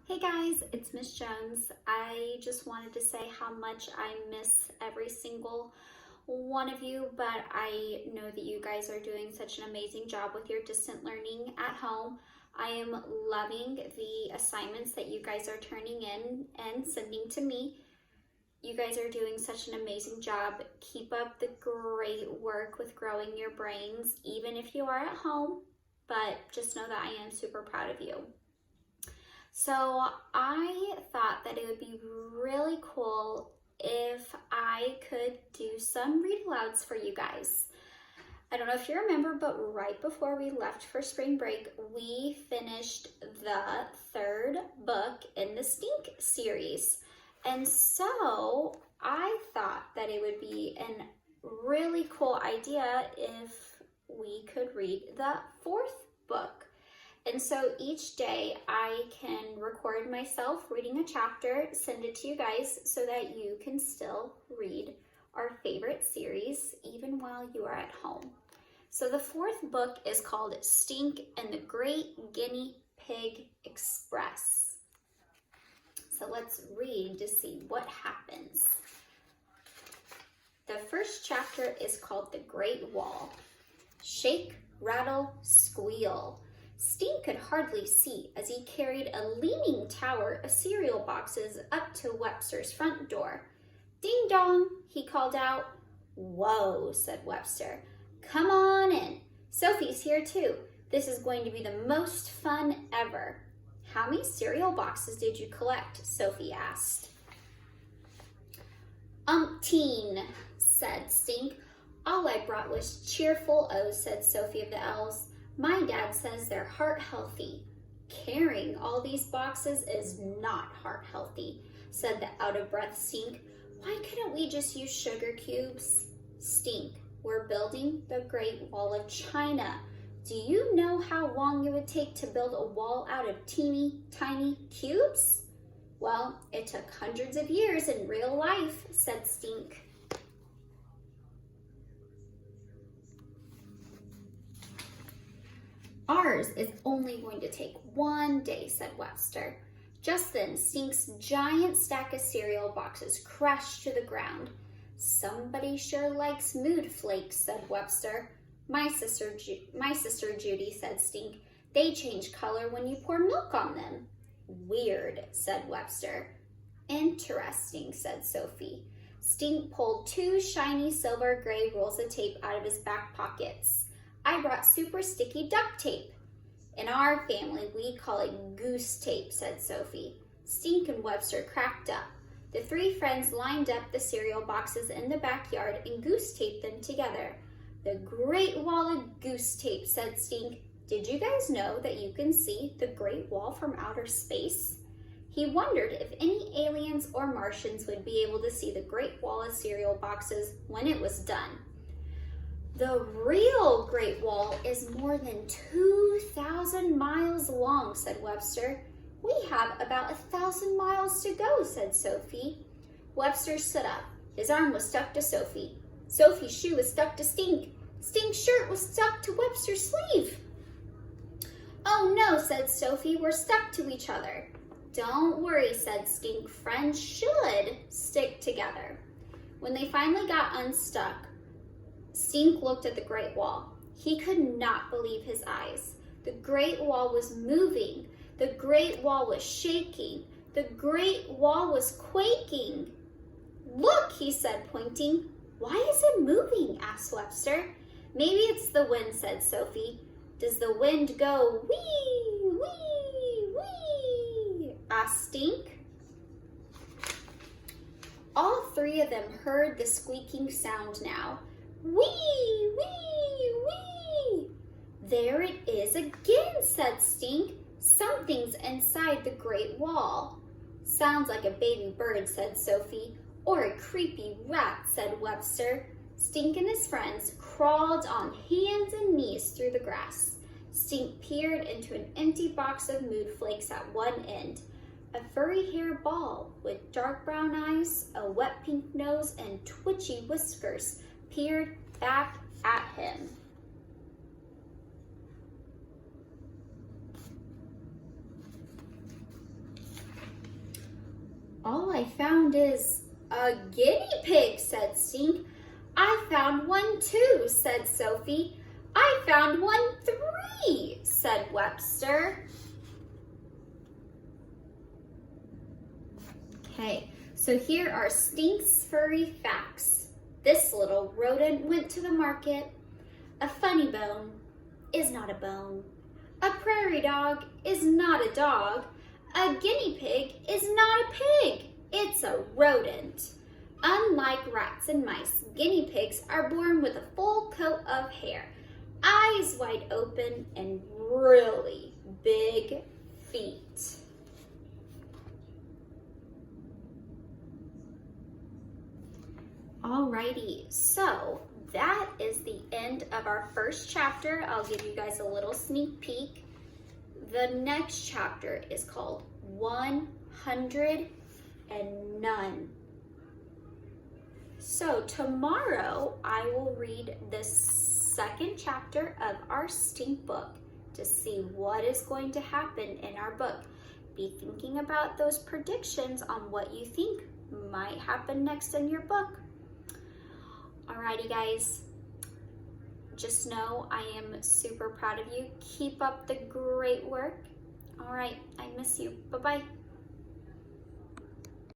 Hey guys, it's Miss Jones. I just wanted to say how much I miss every single one of you, but I know that you guys are doing such an amazing job with your distant learning at home. I am loving the assignments that you guys are turning in and sending to me. You guys are doing such an amazing job. Keep up the great work with growing your brains, even if you are at home, but just know that I am super proud of you. So I thought that it would be really cool if I could do some read alouds for you guys. I don't know if you remember, but right before we left for spring break, we finished the third book in the Stink series. And so I thought that it would be a really cool idea if we could read the fourth book. And so each day I can record myself reading a chapter, send it to you guys so that you can still read our favorite series even while you are at home. So the fourth book is called Stink and the Great Guinea Pig Express. So let's read to see what happens. The first chapter is called The Great Wall. Shake, rattle, squeal. Stink could hardly see as he carried a leaning tower of cereal boxes up to Webster's front door. Ding dong, he called out. Whoa, said Webster. Come on in. Sophie's here too. This is going to be the most fun ever. How many cereal boxes did you collect? Sophie asked. Umpteen, said Stink. All I brought was cheerful O's, said Sophie of the Elves. My dad says they're heart healthy. Carrying all these boxes is not heart healthy, said the out-of-breath Stink. Why couldn't we just use sugar cubes? Stink, we're building the Great Wall of China. Do you know how long it would take to build a wall out of teeny tiny cubes? Well, it took hundreds of years in real life, said Stink. Ours is only going to take 1 day, said Webster. Just then, Stink's giant stack of cereal boxes crashed to the ground. Somebody sure likes mood flakes, said Webster. My sister Judy, said Stink. They change color when you pour milk on them. Weird, said Webster. Interesting, said Sophie. Stink pulled 2 shiny silver gray rolls of tape out of his back pockets. I brought super sticky duct tape. In our family, we call it goose tape, said Sophie. Stink and Webster cracked up. The 3 friends lined up the cereal boxes in the backyard and goose taped them together. The Great Wall of Goose Tape, said Stink. Did you guys know that you can see the Great Wall from outer space? He wondered if any aliens or Martians would be able to see the Great Wall of cereal boxes when it was done. The real Great Wall is more than 2,000 miles long, said Webster. We have about 1,000 miles to go, said Sophie. Webster stood up. His arm was stuck to Sophie. Sophie's shoe was stuck to Stink. Stink's shirt was stuck to Webster's sleeve. Oh no, said Sophie, we're stuck to each other. Don't worry, said Stink. Friends should stick together. When they finally got unstuck, Stink looked at the Great Wall. He could not believe his eyes. The Great Wall was moving. The Great Wall was shaking. The Great Wall was quaking. Look, he said, pointing. Why is it moving? Asked Webster. Maybe it's the wind, said Sophie. Does the wind go wee, wee, wee? Asked Stink. All 3 of them heard the squeaking sound now. Wee, wee, wee. There it is again, said Stink. Something's inside the Great Wall. Sounds like a baby bird, said Sophie. Or a creepy rat, said Webster. Stink and his friends crawled on hands and knees through the grass. Stink peered into an empty box of mood flakes at one end. A furry hair ball with dark brown eyes, a wet pink nose, and twitchy whiskers peered back at him. I found is a guinea pig, said Stink. I found one too, said Sophie. I found one 3, said Webster. Okay, so here are Stink's furry facts. This little rodent went to the market. A funny bone is not a bone. A prairie dog is not a dog. A guinea pig is not a pig. It's a rodent. Unlike rats and mice, guinea pigs are born with a full coat of hair, eyes wide open, and really big feet. Alrighty, so that is the end of our first chapter. I'll give you guys a little sneak peek. The next chapter is called 100 and None. So tomorrow I will read the second chapter of our Stink book to see what is going to happen in our book. Be thinking about those predictions on what you think might happen next in your book. Alrighty guys, just know I am super proud of you. Keep up the great work. Alright, I miss you. Bye-bye.